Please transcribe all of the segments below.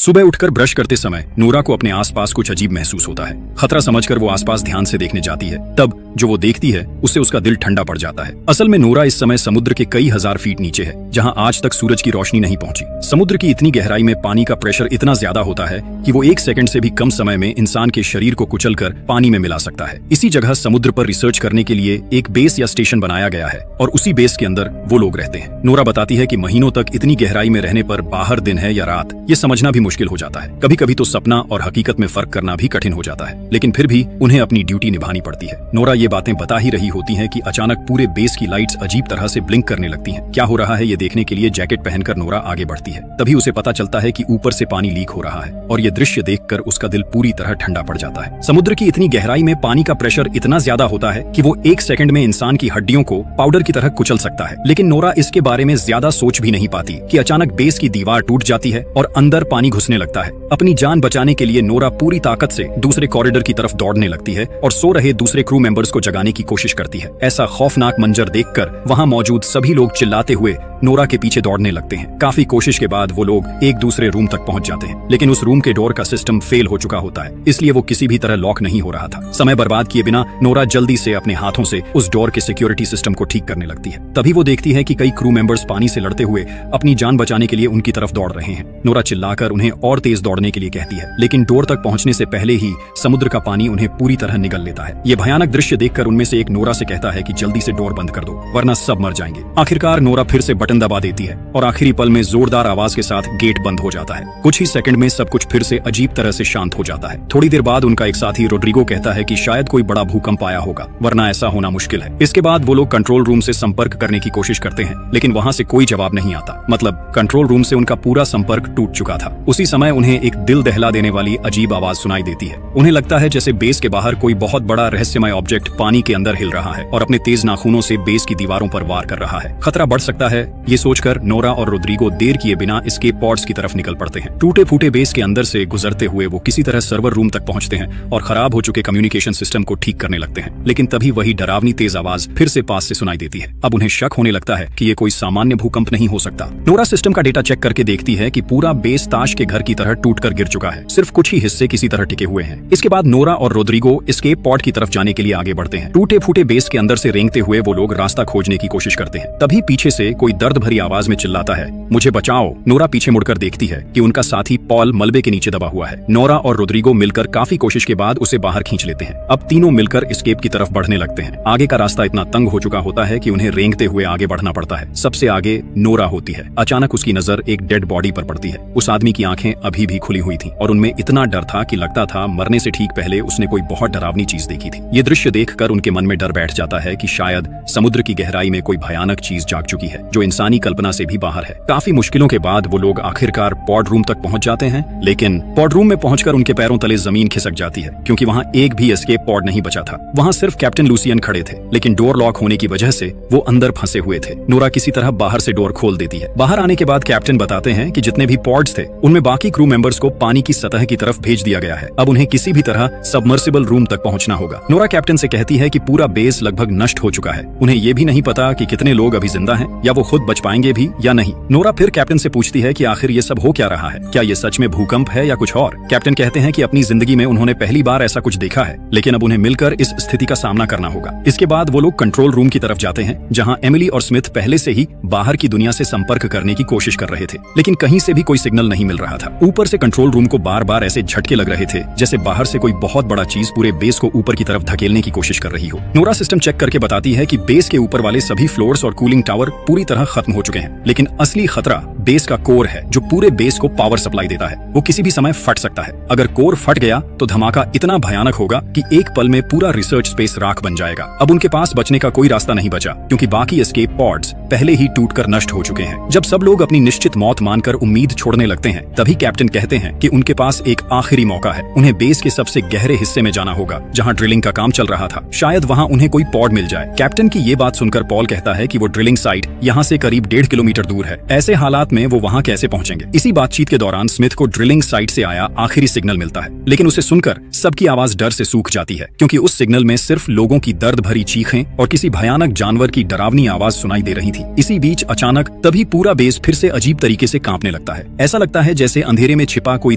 सुबह उठकर ब्रश करते समय नोरा को अपने आसपास कुछ अजीब महसूस होता है। खतरा समझकर वो आसपास ध्यान से देखने जाती है। तब जो वो देखती है उससे उसका दिल ठंडा पड़ जाता है। असल में नोरा इस समय समुद्र के कई हजार फीट नीचे है, जहां आज तक सूरज की रोशनी नहीं पहुंची। समुद्र की इतनी गहराई में पानी का प्रेशर इतना ज्यादा होता है कि वो 1 सेकंड से भी कम समय में इंसान के शरीर को कुचलकर पानी में मिला सकता है। इसी जगह समुद्र पर रिसर्च करने के लिए एक बेस या स्टेशन बनाया गया है और उसी बेस के अंदर वो लोग रहते हैं। नोरा बताती है कि महीनों तक इतनी गहराई में रहने पर बाहर दिन है या रात ये समझना भी मुश्किल हो जाता है। कभी कभी तो सपना और हकीकत में फर्क करना भी कठिन हो जाता है, लेकिन फिर भी उन्हें अपनी ड्यूटी निभानी पड़ती है। नोरा ये बातें बता ही रही होती हैं कि अचानक पूरे बेस की लाइट्स अजीब तरह से ब्लिंक करने लगती हैं। क्या हो रहा है ये देखने के लिए जैकेट पहनकर नोरा आगे बढ़ती है। तभी उसे पता चलता है कि ऊपर से पानी लीक हो रहा है और ये दृश्य देखकर उसका दिल पूरी तरह ठंडा पड़ जाता है। समुद्र की इतनी गहराई में पानी का प्रेशर इतना ज्यादा होता है कि वो 1 सेकंड में इंसान की हड्डियों को पाउडर की तरह कुचल सकता है। लेकिन नोरा इसके बारे में ज्यादा सोच भी नहीं पाती कि अचानक बेस की दीवार टूट जाती है और अंदर पानी घुसने लगता है। अपनी जान बचाने के लिए नोरा पूरी ताकत से दूसरे कॉरिडोर की तरफ दौड़ने लगती है और सो रहे दूसरे क्रू मेंबर्स को जगाने की कोशिश करती है। ऐसा खौफनाक मंजर देखकर वहां मौजूद सभी लोग चिल्लाते हुए नोरा के पीछे दौड़ने लगते हैं। काफी कोशिश के बाद वो लोग एक दूसरे रूम तक पहुंच जाते हैं, लेकिन उस रूम के डोर का सिस्टम फेल हो चुका होता है, इसलिए वो किसी भी तरह लॉक नहीं हो रहा था। समय बर्बाद किए बिना नोरा जल्दी से अपने हाथों से उस डोर के सिक्योरिटी सिस्टम को ठीक करने लगती है। तभी वो देखती है कि कई क्रू मेंबर्स पानी से लड़ते हुए अपनी जान बचाने के लिए उनकी तरफ दौड़ रहे हैं। नोरा चिल्लाकर उन्हें और तेज दौड़ने के लिए कहती है, लेकिन डोर तक पहुंचने से पहले ही समुद्र का पानी उन्हें पूरी तरह निगल लेता है। ये भयानक दृश्य देखकर उनमें से एक नोरा से कहता है कि जल्दी से डोर बंद कर दो, वरना सब मर जाएंगे। आखिरकार नोरा फिर से बटन दबा देती है और आखिरी पल में जोरदार आवाज के साथ गेट बंद हो जाता है। कुछ ही सेकंड में सब कुछ फिर से अजीब तरह से शांत हो जाता है। थोड़ी देर बाद उनका एक साथी रोड्रिगो कहता है कि शायद कोई बड़ा भूकंप आया होगा, वरना ऐसा होना मुश्किल है। इसके बाद वो लोग कंट्रोल रूम से संपर्क करने की कोशिश करते हैं, लेकिन वहां से कोई जवाब नहीं आता। मतलब कंट्रोल रूम से उनका पूरा संपर्क टूट चुका था। उसी समय उन्हें एक दिल दहला देने वाली अजीब आवाज सुनाई देती है। उन्हें लगता है जैसे बेस के बाहर कोई बहुत बड़ा रहस्यमय ऑब्जेक्ट पानी के अंदर हिल रहा है और अपने तेज नाखूनों से बेस की दीवारों पर वार कर रहा है। खतरा बढ़ सकता है ये सोचकर नोरा और रोड्रिगो देर किए बिना एस्केप पॉड्स की तरफ निकल पड़ते हैं। टूटे फूटे बेस के अंदर से गुजरते हुए वो किसी तरह सर्वर रूम तक पहुंचते हैं और खराब हो चुके कम्युनिकेशन सिस्टम को ठीक करने लगते हैं। लेकिन तभी वही डरावनी तेज आवाज फिर से पास से सुनाई देती है। अब उन्हें शक होने लगता है कि ये कोई सामान्य भूकंप नहीं हो सकता। नोरा सिस्टम का डेटा चेक करके देखती है कि पूरा बेस ताश के घर की तरह टूटकर गिर चुका है, सिर्फ कुछ ही हिस्से किसी तरह टिके हुए हैं। इसके बाद नोरा और रोड्रिगो एस्केप पॉड की तरफ जाने के लिए आगे बढ़ते हैं। टूटे फूटे बेस के अंदर से रेंगते हुए वो लोग रास्ता खोजने की कोशिश करते हैं। तभी पीछे से कोई दर्द भरी आवाज में चिल्लाता है, मुझे बचाओ। नोरा पीछे मुड़कर देखती है कि उनका साथी पॉल मलबे के नीचे दबा हुआ है। नोरा और रोड्रिगो मिलकर काफी कोशिश के बाद उसे बाहर खींच लेते हैं। अब तीनों मिलकर एस्केप की तरफ बढ़ने लगते हैं। आगे का रास्ता इतना तंग हो चुका होता है कि उन्हें रेंगते हुए आगे बढ़ना पड़ता है। सबसे आगे नोरा होती है। अचानक उसकी नजर एक डेड बॉडी पर पड़ती है। उस आदमी की आंखें अभी भी खुली हुई थी और उनमें इतना डर था कि लगता था मरने से ठीक पहले उसने कोई बहुत डरावनी चीज देखी थी। ये दृश्य देखकर उनके मन में डर बैठ जाता है कि शायद समुद्र की गहराई में कोई भयानक चीज जाग चुकी है जो इंसानी कल्पना से भी बाहर है। काफी मुश्किलों के बाद वो लोग आखिरकार पॉड रूम तक पहुंच जाते हैं, लेकिन पॉड रूम में पहुंचकर उनके पैरों तले जमीन खिसक जाती है क्योंकि वहां एक भी एस्केप पॉड नहीं बचा था। वहां सिर्फ कैप्टन लूसियन खड़े थे, लेकिन डोर लॉक होने की वजह से वो अंदर फंसे हुए थे। नोरा किसी तरह बाहर से डोर खोल देती है। बाहर आने के बाद कैप्टन बताते हैं कि जितने भी पॉड्स थे उनमें बाकी क्रू मेंबर्स को पानी की सतह की तरफ भेज दिया गया है। अब उन्हें किसी भी तरह सबमर्सिबल रूम तक पहुंचना होगा। नोरा कैप्टन से कहती है कि पूरा बेस लगभग नष्ट हो चुका है। उन्हें ये भी नहीं पता कि कितने लोग अभी जिंदा हैं या वो खुद बच पाएंगे भी या नहीं। नोरा फिर कैप्टन से पूछती है कि आखिर ये सब हो क्या रहा है, क्या ये सच में भूकंप है या कुछ और। कैप्टन कहते हैं कि अपनी जिंदगी में उन्होंने पहली बार ऐसा कुछ देखा है, लेकिन अब उन्हें मिलकर इस स्थिति का सामना करना होगा। इसके बाद वो लोग कंट्रोल रूम की तरफ जाते हैं, जहां एमिली और स्मिथ पहले से ही बाहर की दुनिया से संपर्क करने की कोशिश कर रहे थे, लेकिन कहीं से भी कोई सिग्नल नहीं मिल रहा था। ऊपर से कंट्रोल रूम को बार बार ऐसे झटके लग रहे थे जैसे बाहर से कोई बहुत बड़ा चीज पूरे बेस को ऊपर की तरफ धकेलने की कोशिश कर रही हो। नोरा सिस्टम चेक करके बताती है कि बेस के ऊपर वाले सभी फ्लोर्स और कूलिंग टावर पूरी तरह खत्म हो चुके हैं, लेकिन असली खतरा बेस का कोर है जो पूरे बेस को पावर सप्लाई देता है। वो किसी भी समय फट सकता है। अगर कोर फट गया तो धमाका इतना भयानक होगा कि एक पल में पूरा रिसर्च स्पेस राख बन जाएगा। अब उनके पास बचने का कोई रास्ता नहीं बचा क्योंकि बाकी एस्केप पॉड्स पहले ही टूटकर नष्ट हो चुके हैं। जब सब लोग अपनी निश्चित मौत मानकर उम्मीद छोड़ने लगते हैं, तभी कैप्टन कहते हैं कि उनके पास एक आखिरी मौका है। उन्हें बेस के सबसे गहरे हिस्से में जाना होगा जहां ड्रिलिंग का काम चल रहा था। शायद वहां उन्हें कोई पॉड मिल जाए। कैप्टन की ये बात सुनकर पॉल कहता है कि वो ड्रिलिंग साइट यहाँ से करीब 1.5 किलोमीटर दूर है। ऐसे हालात में वो वहां कैसे पहुंचेंगे। इसी बातचीत के दौरान स्मिथ को ड्रिलिंग साइट से आया आखिरी सिग्नल मिलता है, लेकिन उसे सुनकर सबकी आवाज डर से सूख जाती है क्योंकि उस सिग्नल में सिर्फ लोगों की दर्द भरी चीखें और किसी भयानक जानवर की डरावनी आवाज सुनाई दे रही थी। इसी बीच अचानक तभी पूरा बेस फिर से अजीब तरीके से कांपने लगता है। ऐसा लगता है जैसे जैसे अंधेरे में छिपा कोई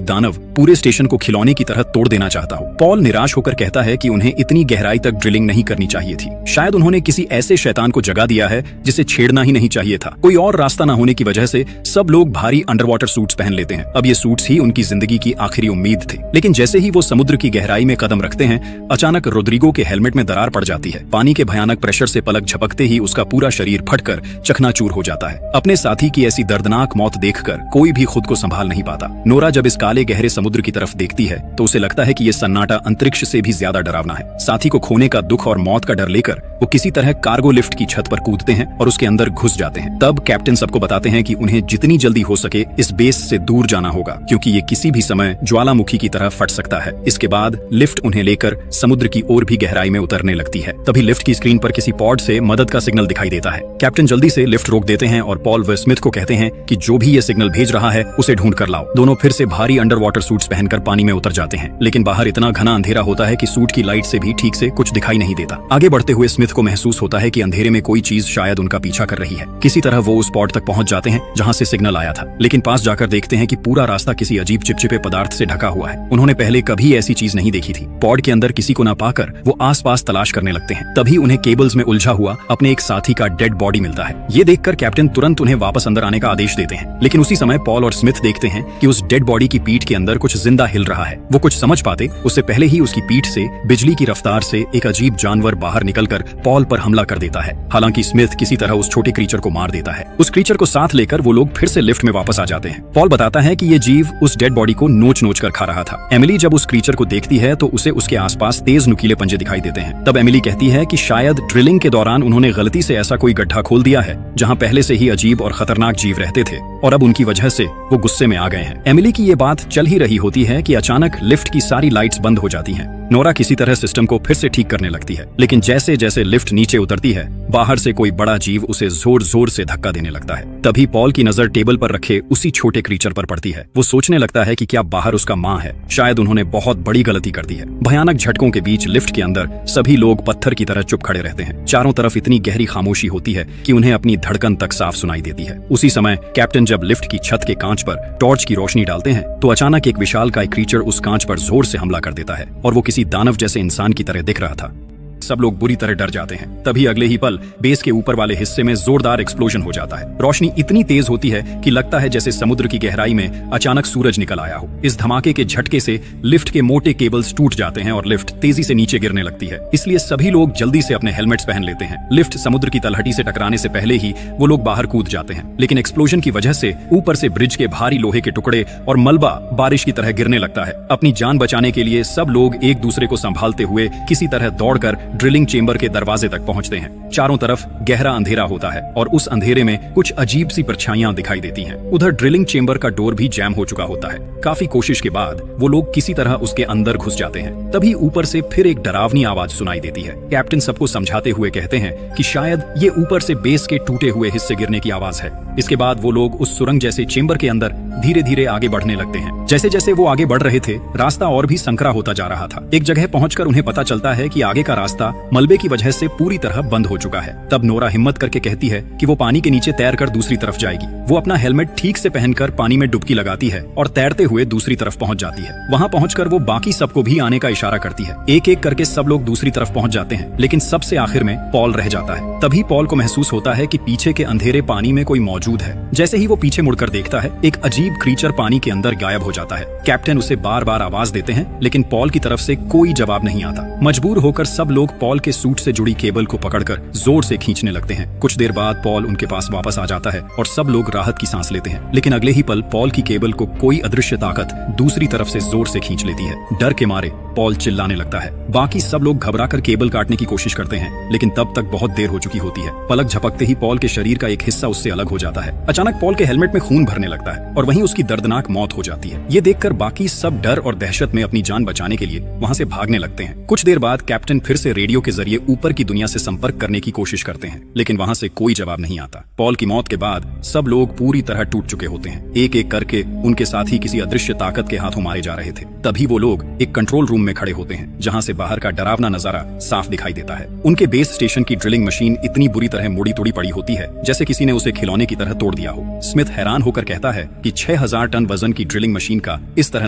दानव पूरे स्टेशन को खिलौने की तरह तोड़ देना चाहता हो। पॉल निराश होकर कहता है कि उन्हें इतनी गहराई तक ड्रिलिंग नहीं करनी चाहिए थी। शायद उन्होंने किसी ऐसे शैतान को जगा दिया है जिसे छेड़ना ही नहीं चाहिए था। कोई और रास्ता न होने की वजह से सब लोग भारी अंडरवाटर सूट्स पहन लेते हैं। अब ये सूट्स ही उनकी जिंदगी की आखिरी उम्मीद थे। लेकिन जैसे ही वो समुद्र की गहराई में कदम रखते हैं, अचानक रोड्रिगो के हेलमेट में दरार पड़ जाती है। पानी के भयानक प्रेशर से पलक झपकते ही उसका पूरा शरीर फटकर चकनाचूर हो जाता है। अपने साथी की ऐसी दर्दनाक मौत देखकर कोई भी खुद को संभाल नहीं पाता। नोरा जब इस काले गहरे समुद्र की तरफ देखती है तो उसे लगता है कि ये सन्नाटा अंतरिक्ष से भी ज्यादा डरावना है। साथी को खोने का दुख और मौत का डर लेकर वो किसी तरह कार्गो लिफ्ट की छत पर कूदते हैं और उसके अंदर घुस जाते हैं। तब कैप्टन सबको बताते हैं कि उन्हें जितनी जल्दी हो सके इस बेस से दूर जाना होगा, क्योंकि ये किसी भी समय ज्वालामुखी की तरह फट सकता है। इसके बाद लिफ्ट उन्हें लेकर समुद्र की ओर भी गहराई में उतरने लगती है। तभी लिफ्ट की स्क्रीन पर किसी पॉड से मदद का सिग्नल दिखाई देता है। कैप्टन जल्दी से लिफ्ट रोक देते हैं और पॉल व स्मिथ को कहते हैं कि जो भी ये सिग्नल भेज रहा है उसे ढूंढ कर लाओ। दोनों फिर से भारी अंडर वाटर सूट्स पहनकर पानी में उतर जाते हैं, लेकिन बाहर इतना घना अंधेरा होता है कि सूट की लाइट से भी ठीक से कुछ दिखाई नहीं देता। आगे बढ़ते हुए स्मिथ को महसूस होता है कि अंधेरे में कोई चीज शायद उनका पीछा कर रही है। किसी तरह वो उस पॉड तक पहुंच जाते हैं जहां से सिग्नल आया था, लेकिन पास जाकर देखते हैं कि पूरा रास्ता किसी अजीब चिपचिपे पदार्थ से ढका हुआ है। उन्होंने पहले कभी ऐसी चीज नहीं देखी थी। पॉड के अंदर किसी को न पाकर वो आसपास तलाश करने लगते हैं। तभी उन्हें केबल्स में उलझा हुआ अपने एक साथी का डेड बॉडी मिलता है। ये देखकर कैप्टन तुरंत उन्हें वापस अंदर आने का आदेश देते हैं, लेकिन उसी समय पॉल और स्मिथ देखते हैं कि उस डेड बॉडी की पीठ के अंदर कुछ जिंदा हिल रहा है। वो कुछ समझ पाते उससे पहले ही उसकी पीठ से बिजली की रफ्तार से एक अजीब जानवर बाहर निकलकर पॉल पर हमला कर देता है। हालांकि स्मिथ किसी तरह उस छोटे क्रीचर को मार देता है। उस क्रीचर को साथ लेकर वो लोग फिर से लिफ्ट में वापस आ जाते हैं। पॉल बताता है कि ये जीव उस डेड बॉडी को नोच नोच कर खा रहा था। एमिली जब उस क्रीचर को देखती है तो उसे उसके आसपास तेज नुकीले पंजे दिखाई देते हैं। तब एमिली कहती है कि शायद ड्रिलिंग के दौरान उन्होंने गलती से ऐसा कोई गड्ढा खोल दिया है जहां पहले से ही अजीब और खतरनाक जीव रहते थे और अब उनकी वजह से वो गुस्से में आ गए हैं। एमिली की ये बात चल ही रही होती है कि अचानक लिफ्ट की सारी लाइट्स बंद हो जाती हैं। नोरा किसी तरह सिस्टम को फिर से ठीक करने लगती है, लेकिन जैसे जैसे लिफ्ट नीचे उतरती है बाहर से कोई बड़ा जीव उसे जोर जोर से धक्का देने लगता है। तभी पॉल की नजर टेबल पर रखे उसी छोटे क्रीचर पर पड़ती है। वो सोचने लगता है कि क्या बाहर उसका माँ है। शायद उन्होंने बहुत बड़ी गलती कर दी है। भयानक झटकों के बीच लिफ्ट के अंदर सभी लोग पत्थर की तरह चुप खड़े रहते हैं। चारों तरफ इतनी गहरी खामोशी होती है कि उन्हें अपनी धड़कन तक साफ सुनाई देती है। उसी समय कैप्टन जब लिफ्ट की छत के कांच पर टॉर्च की रोशनी डालते हैं तो अचानक एक विशालकाय क्रीचर उस कांच पर जोर से हमला कर देता है और वो किसी दानव जैसे इंसान की तरह दिख रहा था। सब लोग बुरी तरह डर जाते हैं। तभी अगले ही पल बेस के ऊपर वाले हिस्से में जोरदार एक्सप्लोजन हो जाता है। रोशनी इतनी तेज होती है कि लगता है जैसे समुद्र की गहराई में अचानक सूरज निकल आया हो। इस धमाके के झटके से लिफ्ट के मोटे केबल्स टूट जाते हैं और लिफ्ट तेजी से नीचे गिरने लगती है। इसलिए सभी लोग जल्दी से अपने हेलमेट्स पहन लेते हैं। लिफ्ट समुद्र की तलहटी से टकराने से पहले ही वो लोग बाहर कूद जाते हैं, लेकिन एक्सप्लोजन की वजह से ऊपर से ब्रिज के भारी लोहे के टुकड़े और मलबा बारिश की तरह गिरने लगता है। अपनी जान बचाने के लिए सब लोग एक दूसरे को संभालते हुए किसी तरह दौड़कर ड्रिलिंग चेंबर के दरवाजे तक पहुंचते हैं। चारों तरफ गहरा अंधेरा होता है और उस अंधेरे में कुछ अजीब सी परछाइयां दिखाई देती हैं। उधर ड्रिलिंग चेंबर का डोर भी जैम हो चुका होता है। काफी कोशिश के बाद वो लोग किसी तरह उसके अंदर घुस जाते हैं। तभी ऊपर से फिर एक डरावनी आवाज सुनाई देती है। कैप्टन सबको समझाते हुए कहते हैं कि शायद ये ऊपर से बेस के टूटे हुए हिस्से गिरने की आवाज है। इसके बाद वो लोग उस सुरंग जैसे चेंबर के अंदर धीरे धीरे आगे बढ़ने लगते हैं। जैसे जैसे वो आगे बढ़ रहे थे रास्ता और भी संकरा होता जा रहा था। एक जगह पहुंचकर उन्हें पता चलता है कि आगे का रास्ता मलबे की वजह से पूरी तरह बंद हो चुका है। तब नोरा हिम्मत करके कहती है कि वो पानी के नीचे तैरकर दूसरी तरफ जाएगी। वो अपना हेलमेट ठीक से पहनकर पानी में डुबकी लगाती है और तैरते हुए दूसरी तरफ पहुंच जाती है। वहां पहुंचकर वो बाकी सबको भी आने का इशारा करती है। एक एक करके सब लोग दूसरी तरफ पहुंच जाते हैं, लेकिन सबसे आखिर में पॉल रह जाता है। तभी पॉल को महसूस होता है कि पीछे के अंधेरे पानी में कोई मौजूद है। जैसे ही वो पीछे मुड़कर देखता है एक अजीब क्रीचर पानी के अंदर गायब हो जाता है। कैप्टन उसे बार बार आवाज देते हैं, लेकिन पॉल की तरफ से कोई जवाब नहीं आता। मजबूर होकर सब लोग पॉल के सूट से जुड़ी केबल को पकड़कर जोर से खींचने लगते हैं। कुछ देर बाद पॉल उनके पास वापस आ जाता है और सब लोग राहत की सांस लेते हैं, लेकिन अगले ही पल पॉल की केबल को कोई अदृश्य ताकत दूसरी तरफ से जोर से खींच लेती है। डर के मारे पॉल चिल्लाने लगता है। बाकी सब लोग घबराकर केबल काटने की कोशिश करते हैं, लेकिन तब तक बहुत देर हो चुकी होती है। पलक झपकते ही पॉल के शरीर का एक हिस्सा उससे अलग हो जाता है। अचानक पॉल के हेलमेट में खून भरने लगता है और वहीं उसकी दर्दनाक मौत हो जाती है। ये देखकर बाकी सब डर और दहशत में अपनी जान बचाने के लिए वहां से भागने लगते हैं। कुछ देर बाद कैप्टन फिर से रेडियो के जरिए ऊपर की दुनिया से संपर्क करने की कोशिश करते हैं, लेकिन वहां से कोई जवाब नहीं आता। पॉल की मौत के बाद सब लोग पूरी तरह टूट चुके होते हैं। एक एक करके उनके साथी किसी अदृश्य ताकत के हाथों मारे जा रहे थे। तभी वो लोग एक कंट्रोल रूम में खड़े होते हैं, जहां से बाहर का डरावना नजारा साफ दिखाई देता है। उनके बेस स्टेशन की ड्रिलिंग मशीन इतनी बुरी तरह मुड़ी तोड़ी पड़ी होती है जैसे किसी ने उसे खिलौने की तरह तोड़ दिया हो। स्मिथ हैरान होकर कहता है कि 6000 टन वजन की ड्रिलिंग मशीन का इस तरह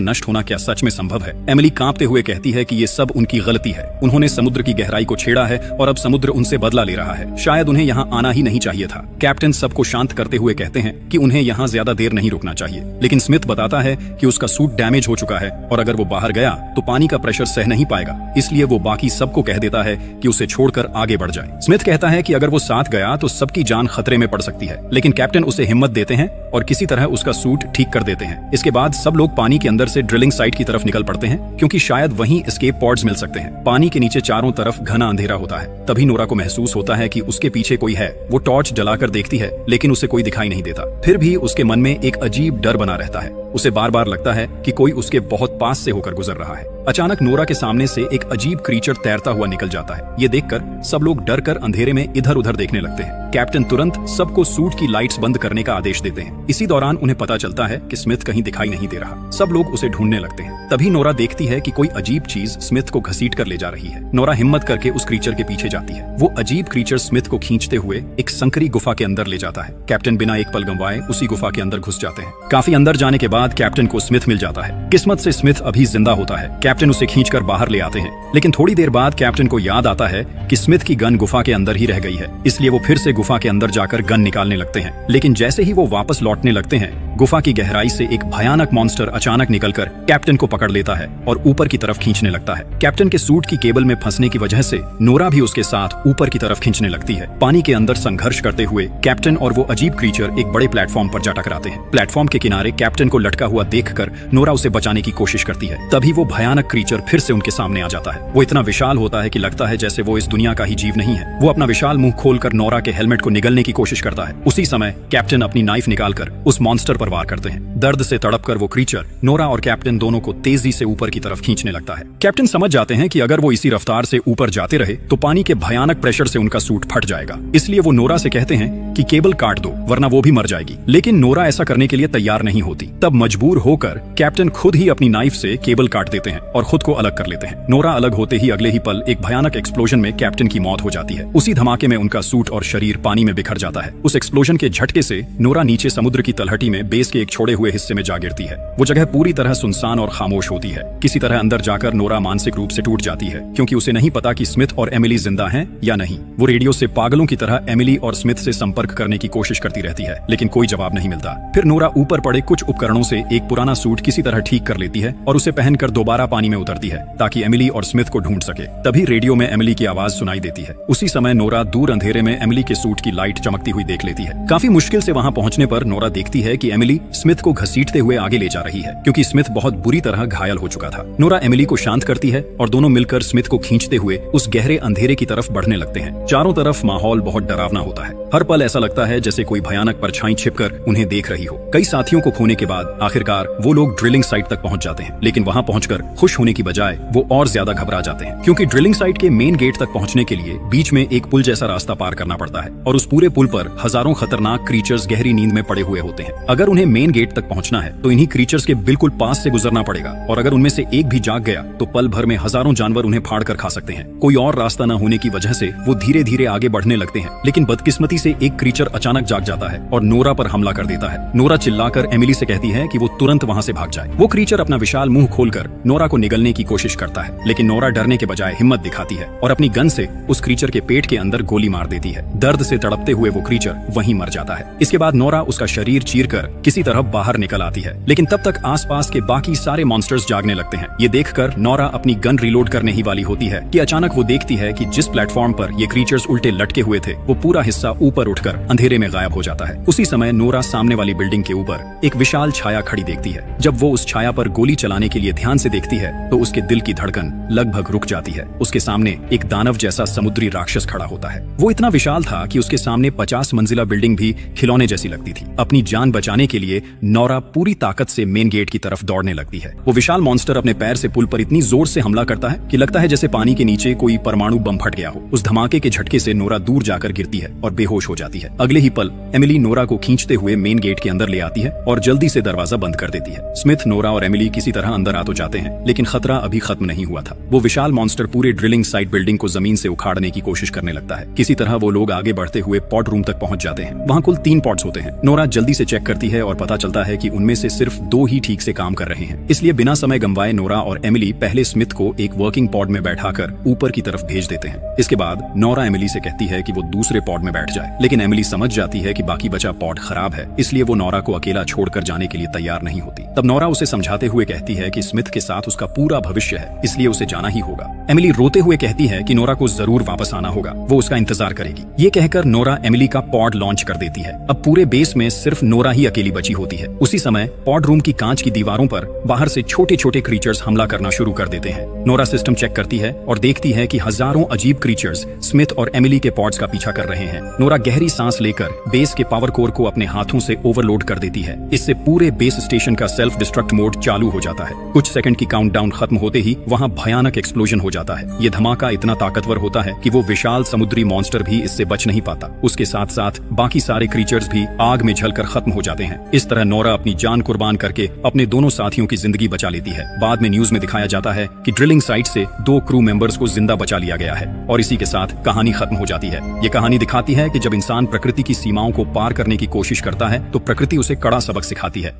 नष्ट होना क्या सच में संभव है? एमिली कांपते हुए कहती है कि ये सब उनकी गलती है। उन्होंने समुद्र की गहराई को छेड़ा है और अब समुद्र उनसे बदला ले रहा है। शायद उन्हें यहाँ आना ही नहीं चाहिए था। कैप्टन सबको शांत करते हुए कहते हैं कि उन्हें यहाँ ज्यादा देर नहीं रुकना चाहिए, लेकिन स्मिथ बताता है कि उसका सूट डैमेज हो चुका है और अगर वो बाहर गया तो पानी का प्रेशर सह नहीं पाएगा, इसलिए वो बाकी सबको कह देता है कि उसे छोड़कर आगे बढ़ जाए। स्मिथ कहता है कि अगर वो साथ गया तो सबकी जान खतरे में पड़ सकती है, लेकिन कैप्टन उसे हिम्मत देते हैं और किसी तरह उसका सूट ठीक कर देते हैं। इसके बाद सब लोग पानी के अंदर से ड्रिलिंग साइट की तरफ निकल पड़ते हैं, क्योंकि शायद वहीं एस्केप पॉड्स मिल सकते हैं। पानी के नीचे चारों तरफ घना अंधेरा होता है। तभी नोरा को महसूस होता है कि उसके पीछे कोई है। वो टॉर्च जलाकर देखती है, लेकिन उसे कोई दिखाई नहीं देता। फिर भी उसके मन में एक अजीब डर बना रहता है। उसे बार बार लगता है कि कोई उसके बहुत पास से होकर गुजर रहा है। अचानक नोरा के सामने से एक अजीब क्रीचर तैरता हुआ निकल जाता है। ये देखकर सब लोग डर कर अंधेरे में इधर उधर देखने लगते हैं। कैप्टन तुरंत सबको सूट की लाइट्स बंद करने का आदेश देते हैं। इसी दौरान उन्हें पता चलता है कि स्मिथ कहीं दिखाई नहीं दे रहा। सब लोग उसे ढूंढने लगते हैं। तभी नोरा देखती है कि कोई अजीब चीज स्मिथ को घसीट कर ले जा रही है। नोरा हिम्मत करके उस क्रीचर के पीछे जाती है। वो अजीब क्रीचर स्मिथ को खींचते हुए एक संकरी गुफा के अंदर ले जाता है। कैप्टन बिना एक पल गंवाए उसी गुफा के अंदर घुस जाते हैं। काफी अंदर जाने के बाद कैप्टन को स्मिथ मिल जाता है। किस्मत से स्मिथ अभी जिंदा होता है। कैप्टन उसे खींचकर बाहर ले आते हैं, लेकिन थोड़ी देर बाद कैप्टन को याद आता है कि स्मिथ की गन गुफा के अंदर ही रह गई है, इसलिए वो फिर से गुफा के अंदर जाकर गन निकालने लगते हैं। लेकिन जैसे ही वो वापस लौटने लगते हैं, गुफा की गहराई से एक भयानक मॉन्स्टर अचानक निकलकर कैप्टन को पकड़ लेता है और ऊपर की तरफ खींचने लगता है। कैप्टन के सूट की केबल में फंसने की वजह से नोरा भी उसके साथ ऊपर की तरफ खींचने लगती है। पानी के अंदर संघर्ष करते हुए कैप्टन और वो अजीब क्रीचर एक बड़े प्लेटफॉर्म पर जा टकराते हैं। प्लेटफॉर्म के किनारे कैप्टन को लटका हुआ देखकर नोरा उसे बचाने की कोशिश करती है। तभी वो भयानक क्रीचर फिर से उनके सामने आ जाता है। वो इतना विशाल होता है कि लगता है जैसे वो इस दुनिया का ही जीव नहीं है। वो अपना विशाल मुंह खोलकर नोरा के हेलमेट को निगलने की कोशिश करता है। उसी समय कैप्टन अपनी नाइफ निकालकर उस मॉन्स्टर पर वार करते हैं। दर्द से तड़पकर वो क्रीचर नोरा और कैप्टन दोनों को तेजी से ऊपर की तरफ खींचने लगता है। कैप्टन समझ जाते हैं कि अगर वो इसी रफ्तार से ऊपर जाते रहे तो पानी के भयानक प्रेशर से उनका सूट फट जाएगा, इसलिए वो नोरा से कहते हैं कि केबल काट दो वरना वो भी मर जाएगी। लेकिन नोरा ऐसा करने के लिए तैयार नहीं होती। तब मजबूर होकर कैप्टन खुद ही अपनी नाइफ से केबल काट देते हैं और खुद को अलग कर लेते हैं। नोरा अलग होते ही अगले ही पल एक भयानक एक्सप्लोजन में कैप्टन की मौत हो जाती है। उसी धमाके में उनका सूट और शरीर पानी में बिखर जाता है। उस एक्सप्लोजन के झटके से नोरा नीचे समुद्र की तलहटी में बेस के एक छोड़े हुए हिस्से में जा गिरती है। वो जगह पूरी तरह सुनसान और खामोश होती है। किसी तरह अंदर जाकर नोरा मानसिक रूप से टूट जाती है, क्योंकि उसे नहीं पता कि स्मिथ और एमिली जिंदा हैं या नहीं। वो रेडियो से पागलों की तरह एमिली और स्मिथ से संपर्क करने की कोशिश करती रहती है, लेकिन कोई जवाब नहीं मिलता। फिर नोरा ऊपर पड़े कुछ उपकरणों से एक पुराना सूट किसी तरह ठीक कर लेती है और उसे पहनकर दोबारा पानी में उतरती है ताकि एमिली और स्मिथ को ढूंढ सके। तभी रेडियो में एमिली की आवाज सुनाई देती है। उसी समय नोरा दूर अंधेरे में एमिली के सूट की लाइट चमकती हुई देख लेती है। काफी मुश्किल से वहां पहुंचने पर नोरा देखती है कि एमिली स्मिथ को घसीटते हुए आगे ले जा रही है, क्योंकि स्मिथ बहुत बुरी तरह घायल हो चुका था। नोरा एमिली को शांत करती है और दोनों मिलकर स्मिथ को खींचते हुए उस गहरे अंधेरे की तरफ बढ़ने लगते हैं। चारों तरफ माहौल बहुत डरावना होता है। हर पल ऐसा लगता है जैसे कोई भयानक परछाई छिपकर उन्हें देख रही हो। कई साथियों को खोने के बाद आखिरकार वो लोग ड्रिलिंग साइट तक पहुंच जाते हैं, लेकिन वहां पहुंचकर खुश होने की बजाय वो और ज्यादा घबरा जाते हैं, क्योंकि ड्रिलिंग साइट के मेन गेट तक पहुंचने के लिए बीच में एक पुल जैसा रास्ता पार करना पड़ता है और उस पूरे पुल पर हजारों खतरनाक क्रीचर्स गहरी नींद में पड़े हुए होते हैं। अगर उन्हें मेन गेट तक पहुंचना है तो इन्हीं क्रीचर्स के बिल्कुल पास से गुजरना पड़ेगा, और अगर उनमें से एक भी जाग गया तो पल भर में हजारों जानवर उन्हें फाड़ कर खा सकते हैं। कोई और रास्ता न होने की वजह से वो धीरे धीरे आगे बढ़ने लगते हैं, लेकिन बदकिस्मती से एक क्रीचर अचानक जाग जाता है और नोरा पर हमला कर देता है। नोरा चिल्लाकर एमिली से कहती है कि वो तुरंत वहां से भाग जाए। वो क्रीचर अपना विशाल मुंह खोलकर नोरा को निगलने की कोशिश करता है, लेकिन नोरा डरने के बजाय हिम्मत दिखाती है और अपनी गन से उस क्रीचर के पेट के अंदर गोली मार देती है। दर्द से तड़पते हुए वो क्रीचर वहीं मर जाता है। इसके बाद नोरा उसका शरीर चीरकर किसी तरह बाहर निकल आती है, लेकिन तब तक आसपास के बाकी सारे मॉन्स्टर्स जागने लगते हैं। ये देखकर नोरा अपनी गन रिलोड करने ही वाली होती है कि अचानक वो देखती है कि जिस प्लेटफॉर्म पर ये क्रीचर्स उल्टे लटके हुए थे वो पूरा हिस्सा ऊपर उठकर अंधेरे में गायब हो जाता है। उसी समय नोरा सामने वाली बिल्डिंग के ऊपर एक विशाल छाया खड़ी देखती है। जब वो उस छाया पर गोली चलाने के लिए ध्यान से देखती है तो उसके दिल की धड़कन लगभग रुक जाती है। उसके सामने एक दानव जैसा समुद्री राक्षस खड़ा होता है। वो इतना विशाल था कि उसके सामने 50 मंजिला बिल्डिंग भी खिलौने जैसी लगती थी। अपनी जान बचाने के लिए नोरा पूरी ताकत से मेन गेट की तरफ दौड़ने लगती है। वो विशाल मॉन्स्टर अपने पैर से पुल पर इतनी जोर से हमला करता है कि लगता है जैसे पानी के नीचे कोई परमाणु बम फट गया हो। उस धमाके के झटके से नोरा दूर जाकर गिरती है और बेहोश बेहोश हो जाती है। अगले ही पल एमिली नोरा को खींचते हुए मेन गेट के अंदर ले आती है और जल्दी से दरवाजा बंद कर देती है। स्मिथ, नोरा और एमिली किसी तरह अंदर आ तो जाते हैं, लेकिन खतरा अभी खत्म नहीं हुआ था। वो विशाल मॉन्स्टर पूरे ड्रिलिंग साइट बिल्डिंग को जमीन से उखाड़ने की कोशिश करने लगता है। किसी तरह वो लोग आगे बढ़ते हुए पॉड रूम तक पहुंच जाते हैं। वहां कुल 3 पॉड्स होते हैं। नोरा जल्दी से चेक करती है और पता चलता है कि उनमें से सिर्फ 2 ही ठीक से काम कर रहे हैं। इसलिए बिना समय गंवाए नोरा और एमिली पहले स्मिथ को एक वर्किंग पॉड में बैठाकर ऊपर की तरफ भेज देते हैं। इसके बाद नोरा एमिली से कहती है कि वो दूसरे पॉड में बैठ जाए, लेकिन एमिली समझ जाती है कि बाकी बचा पॉड खराब है, इसलिए वो नोरा को अकेला छोड़कर जाने के लिए तैयार नहीं होती। तब नोरा उसे समझाते हुए कहती है कि स्मिथ के साथ उसका पूरा भविष्य है, इसलिए उसे जाना ही होगा। एमिली रोते हुए कहती है कि नोरा को जरूर वापस आना होगा, वो उसका इंतजार करेगी। ये कहकर नोरा एमिली का पॉड लॉन्च कर देती है। अब पूरे बेस में सिर्फ नोरा ही अकेली बची होती है। उसी समय पॉड रूम की कांच की दीवारों पर बाहर से छोटे छोटे क्रीचर्स हमला करना शुरू कर देते हैं। नोरा सिस्टम चेक करती है और देखती है कि हजारों अजीब क्रीचर्स स्मिथ और एमिली के पॉड्स का पीछा कर रहे हैं। नोरा गहरी सांस लेकर बेस के पावर कोर को अपने हाथों से ओवरलोड कर देती है। इससे पूरे बेस स्टेशन का सेल्फ डिस्ट्रक्ट मोड चालू हो जाता है। कुछ सेकंड की काउंटडाउन खत्म होते ही वहां भयानक एक्सप्लोजन हो जाता है। ये धमाका इतना ताकतवर होता है कि वो विशाल समुद्री मॉन्स्टर भी इससे बच नहीं पाता। उसके साथ साथ बाकी सारे क्रीचर्स भी आग में जलकर खत्म हो जाते हैं। इस तरह नोरा अपनी जान कुर्बान करके अपने दोनों साथियों की जिंदगी बचा लेती है। बाद में न्यूज में दिखाया जाता है कि ड्रिलिंग साइट से 2 क्रू मेंबर्स को जिंदा बचा लिया गया है और इसी के साथ कहानी खत्म हो जाती है। ये कहानी दिखाती है कि जब इंसान प्रकृति की सीमाओं को पार करने की कोशिश करता है तो प्रकृति उसे कड़ा सबक सिखाती है।